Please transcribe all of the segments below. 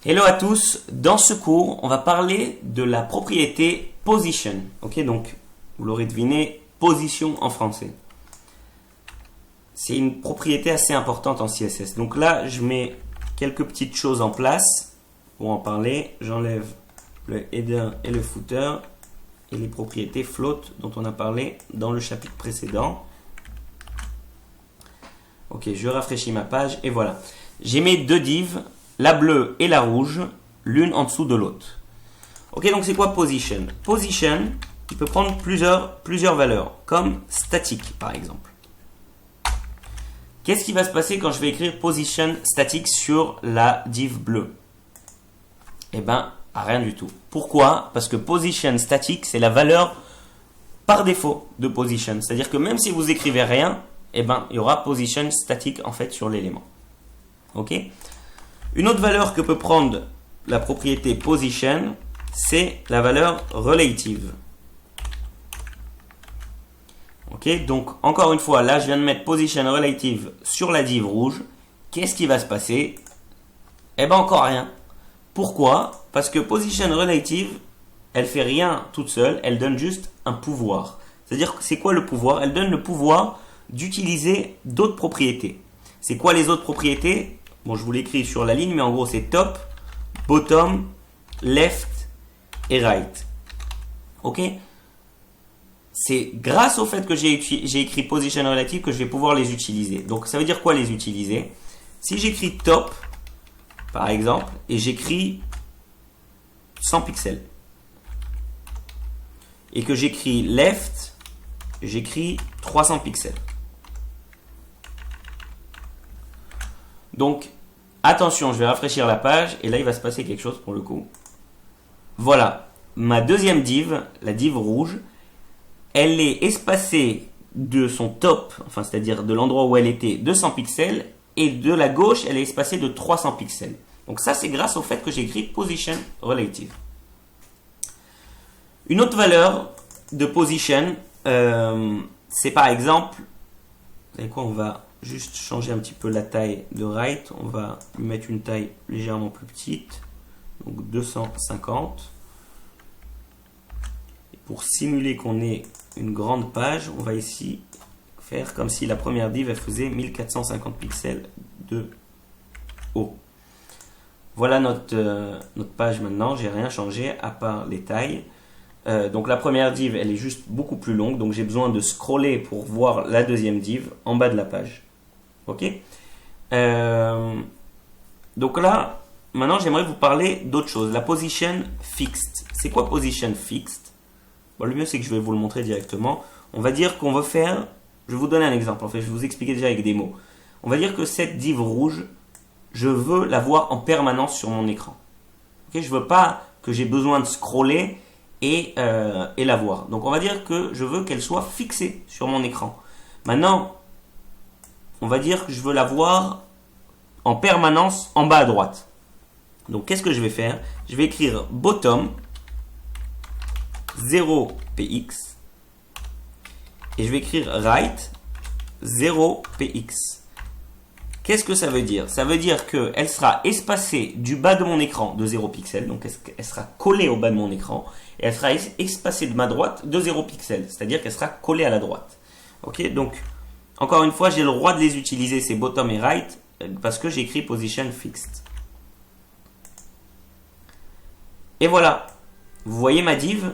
Hello à tous, dans ce cours, on va parler de la propriété position. Ok, donc vous l'aurez deviné, position en français. C'est une propriété assez importante en CSS. Donc là, je mets quelques petites choses en place pour en parler. J'enlève le header et le footer et les propriétés float dont on a parlé dans le chapitre précédent. Ok, je rafraîchis ma page et voilà. J'ai mes deux divs, la bleue et la rouge, l'une en dessous de l'autre. Ok, donc c'est quoi position? Position, il peut prendre plusieurs valeurs, comme statique par exemple. Qu'est-ce qui va se passer quand je vais écrire position statique sur la div bleue? Eh bien, rien du tout. Pourquoi? Parce que position statique, c'est la valeur par défaut de position. C'est-à-dire que même si vous écrivez rien, eh ben, il y aura position statique en fait sur l'élément. Ok? Une autre valeur que peut prendre la propriété position, c'est la valeur relative. Ok? Donc, encore une fois, là, je viens de mettre position relative sur la div rouge. Qu'est-ce qui va se passer? Eh bien, encore rien. Pourquoi? Parce que position relative, elle fait rien toute seule, elle donne juste un pouvoir. C'est-à-dire, c'est quoi le pouvoir? Elle donne le pouvoir d'utiliser d'autres propriétés. C'est quoi les autres propriétés? Bon, je vous l'écris sur la ligne, mais en gros, c'est top, bottom, left et right. Ok? C'est grâce au fait que j'ai écrit position relative que je vais pouvoir les utiliser. Donc, ça veut dire quoi les utiliser? Si j'écris top, par exemple, et j'écris 100 pixels, et que j'écris left, j'écris 300 pixels. Donc, attention, je vais rafraîchir la page, et là, il va se passer quelque chose pour le coup. Voilà, ma deuxième div, la div rouge, elle est espacée de son top, enfin, c'est-à-dire de l'endroit où elle était, de 100 pixels, et de la gauche, elle est espacée de 300 pixels. Donc ça, c'est grâce au fait que j'ai écrit position relative. Une autre valeur de position, c'est par exemple, vous savez quoi, on va juste changer un petit peu la taille de right. On va lui mettre une taille légèrement plus petite, donc 250. Et pour simuler qu'on ait une grande page, on va ici faire comme si la première div elle faisait 1450 pixels de haut. Voilà notre page maintenant, j'ai rien changé à part les tailles. Donc la première div elle est juste beaucoup plus longue, donc j'ai besoin de scroller pour voir la deuxième div en bas de la page. Ok? Donc là, maintenant j'aimerais vous parler d'autre chose, la position fixed. C'est quoi position fixed? Bon, le mieux c'est que je vais vous le montrer directement. On va dire qu'on veut faire, je vais vous donner un exemple, en fait je vais vous expliquer déjà avec des mots. On va dire que cette div rouge, je veux la voir en permanence sur mon écran. Okay? Je ne veux pas que j'ai besoin de scroller et la voir. Donc on va dire que je veux qu'elle soit fixée sur mon écran. Maintenant, on va dire que je veux la voir en permanence en bas à droite. Donc qu'est-ce que je vais faire? Je vais écrire bottom 0px et je vais écrire right 0px. Qu'est-ce que ça veut dire? Ça veut dire qu'elle sera espacée du bas de mon écran de 0 pixels, donc elle sera collée au bas de mon écran, et elle sera espacée de ma droite de 0 pixels, c'est-à-dire qu'elle sera collée à la droite. Ok, donc encore une fois, j'ai le droit de les utiliser, ces bottom et right, parce que j'ai écrit position fixed. Et voilà, vous voyez ma div?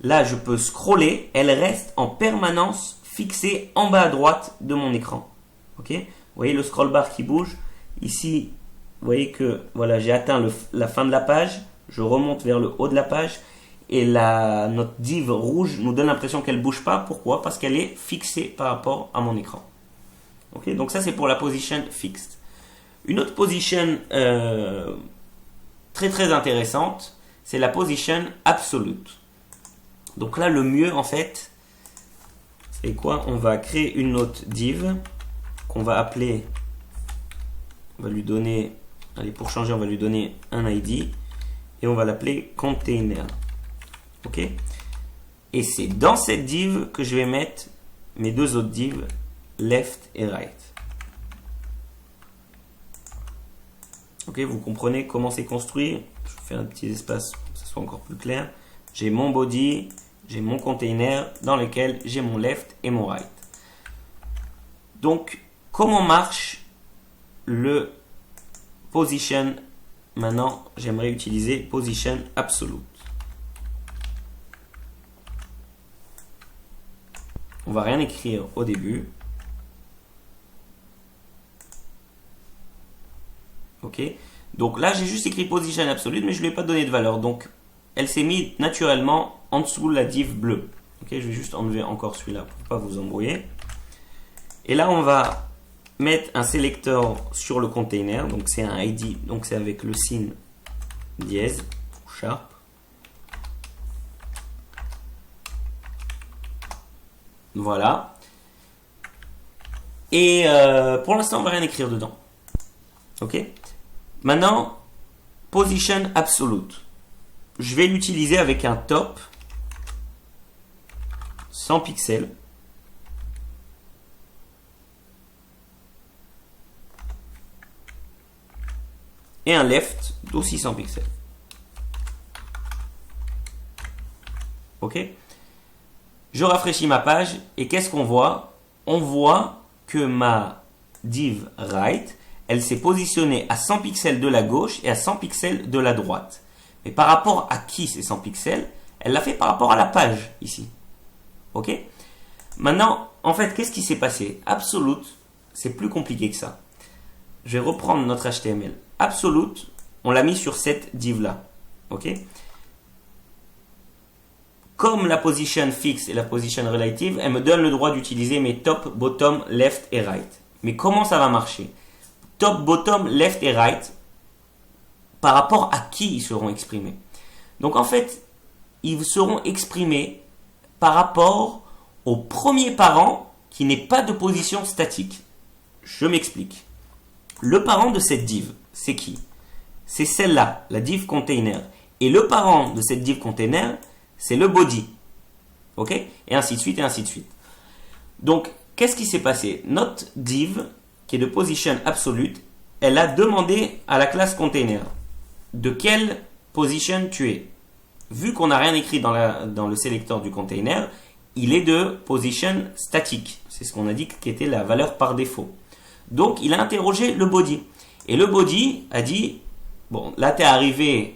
Là, je peux scroller, elle reste en permanence fixée en bas à droite de mon écran. Ok, vous voyez le scroll bar qui bouge. Ici, vous voyez que voilà, j'ai atteint la fin de la page. Je remonte vers le haut de la page. Et notre div rouge nous donne l'impression qu'elle ne bouge pas. Pourquoi? Parce qu'elle est fixée par rapport à mon écran. Ok, donc ça c'est pour la position fixed. Une autre position très très intéressante, c'est la position absolute. Donc là, le mieux en fait, c'est quoi? On va créer une autre div qu'on va appeler, on va lui donner, allez pour changer, on va lui donner un ID et on va l'appeler container. Ok? Et c'est dans cette div que je vais mettre mes deux autres divs left et right. Ok, vous comprenez comment c'est construit. Je fais un petit espace pour que ce soit encore plus clair. J'ai mon body, j'ai mon container dans lequel j'ai mon left et mon right. Donc, comment marche le position? Maintenant, j'aimerais utiliser position absolute. On va rien écrire au début. Ok. Donc là, j'ai juste écrit position absolute, mais je ne lui ai pas donné de valeur. Donc, elle s'est mise naturellement en dessous de la div bleue. Ok. Je vais juste enlever encore celui-là pour ne pas vous embrouiller. Et là, on va mettre un sélecteur sur le container. Donc, c'est un ID. Donc, c'est avec le signe dièse ou sharp. Voilà. Et pour l'instant, on va rien écrire dedans. Ok. Maintenant, position absolute. Je vais l'utiliser avec un top 100 pixels. Et un left d'aussi 100 pixels. Ok. Je rafraîchis ma page et qu'est-ce qu'on voit? On voit que ma div right, elle s'est positionnée à 100 pixels de la gauche et à 100 pixels de la droite. Mais par rapport à qui ces 100 pixels? Elle l'a fait par rapport à la page ici. Ok? Maintenant, en fait, qu'est-ce qui s'est passé? Absolute, c'est plus compliqué que ça. Je vais reprendre notre HTML. Absolute, on l'a mis sur cette div-là. Ok? Comme la position fixe et la position relative, elle me donne le droit d'utiliser mes top, bottom, left et right. Mais comment ça va marcher? Top, bottom, left et right, par rapport à qui ils seront exprimés? Donc en fait, ils seront exprimés par rapport au premier parent qui n'est pas de position statique. Je m'explique. Le parent de cette div, c'est qui? C'est celle-là, la div container. Et le parent de cette div container, c'est le body. Ok? Et ainsi de suite, et ainsi de suite. Donc, qu'est-ce qui s'est passé? Notre div, qui est de position absolute, elle a demandé à la classe container de quelle position tu es. Vu qu'on n'a rien écrit dans le sélecteur du container, il est de position statique. C'est ce qu'on a dit qui était la valeur par défaut. Donc, il a interrogé le body. Et le body a dit, bon, là, tu es arrivé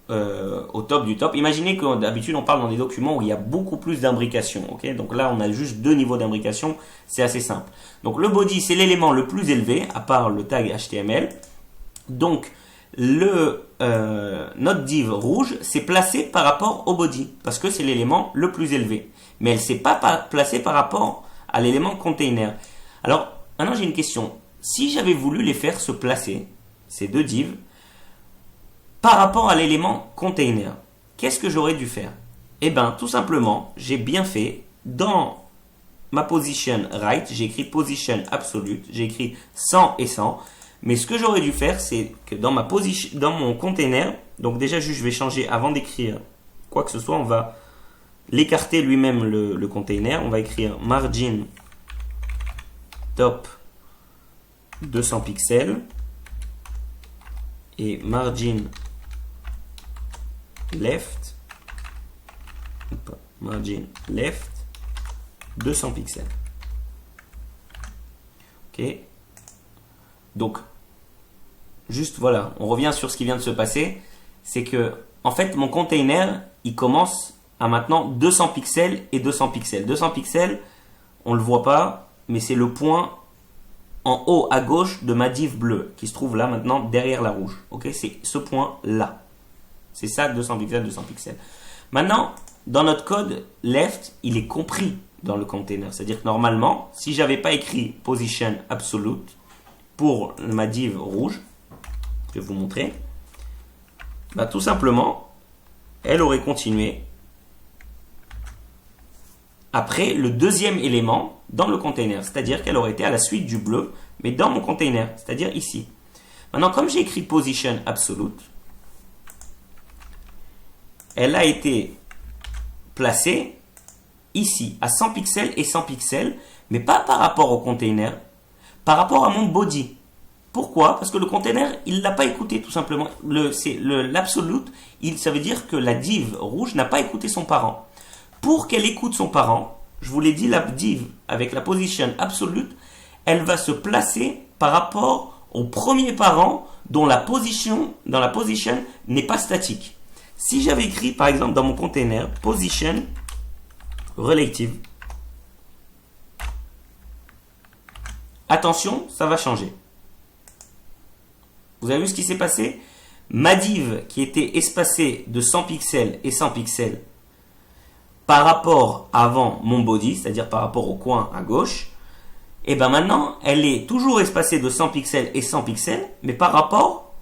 au top du top. Imaginez que d'habitude, on parle dans des documents où il y a beaucoup plus d'imbrication. Okay? Donc là, on a juste 2 niveaux d'imbrication. C'est assez simple. Donc, le body, c'est l'élément le plus élevé, à part le tag HTML. Donc, notre div rouge s'est placée par rapport au body, parce que c'est l'élément le plus élevé. Mais elle ne s'est pas placée par rapport à l'élément container. Alors, maintenant j'ai une question. Si j'avais voulu les faire se placer, ces deux divs, par rapport à l'élément container, qu'est-ce que j'aurais dû faire? Eh bien, tout simplement, j'ai bien fait, dans ma position right, j'ai écrit position absolute, j'ai écrit 100 et 100, mais ce que j'aurais dû faire, c'est que dans mon container, donc déjà juste je vais changer, avant d'écrire quoi que ce soit, on va l'écarter lui-même le container, on va écrire margin top 200 pixels et margin left 200 pixels. Ok. Donc, juste voilà, on revient sur ce qui vient de se passer. C'est que, en fait, mon container, il commence à maintenant 200 pixels et 200 pixels. 200 pixels, on ne le voit pas, mais c'est le point en haut à gauche de ma div bleue qui se trouve là maintenant derrière la rouge. Ok, c'est ce point là. C'est ça, 200 pixels, 200 pixels. Maintenant, dans notre code, left, il est compris dans le container. C'est-à-dire que normalement, si j'avais pas écrit position absolute pour ma div rouge, je vais vous montrer, bah, tout simplement, elle aurait continué après le deuxième élément dans le container. C'est-à-dire qu'elle aurait été à la suite du bleu, mais dans mon container, c'est-à-dire ici. Maintenant, comme j'ai écrit position absolute, elle a été placée ici, à 100 pixels et 100 pixels, mais pas par rapport au container, par rapport à mon body. Pourquoi? Parce que le container, il ne l'a pas écouté tout simplement. L'absolute, ça veut dire que la div rouge n'a pas écouté son parent. Pour qu'elle écoute son parent, je vous l'ai dit, la div avec la position absolute, elle va se placer par rapport au premier parent dont la position n'est pas statique. Si j'avais écrit par exemple dans mon container position relative, attention, ça va changer. Vous avez vu ce qui s'est passé? Ma div qui était espacée de 100 pixels et 100 pixels par rapport avant mon body, c'est-à-dire par rapport au coin à gauche, et bien maintenant, elle est toujours espacée de 100 pixels et 100 pixels, mais par rapport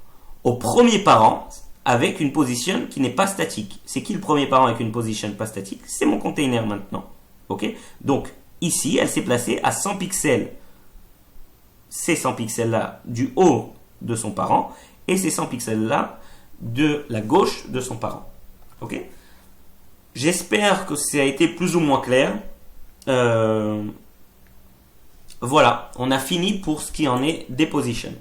au premier parent avec une position qui n'est pas statique. C'est qui le premier parent avec une position pas statique? C'est mon container maintenant. Ok? Donc, ici, elle s'est placée à 100 pixels. Ces 100 pixels-là du haut de son parent et ces 100 pixels-là de la gauche de son parent. Ok? J'espère que ça a été plus ou moins clair. Voilà, on a fini pour ce qui en est des positions.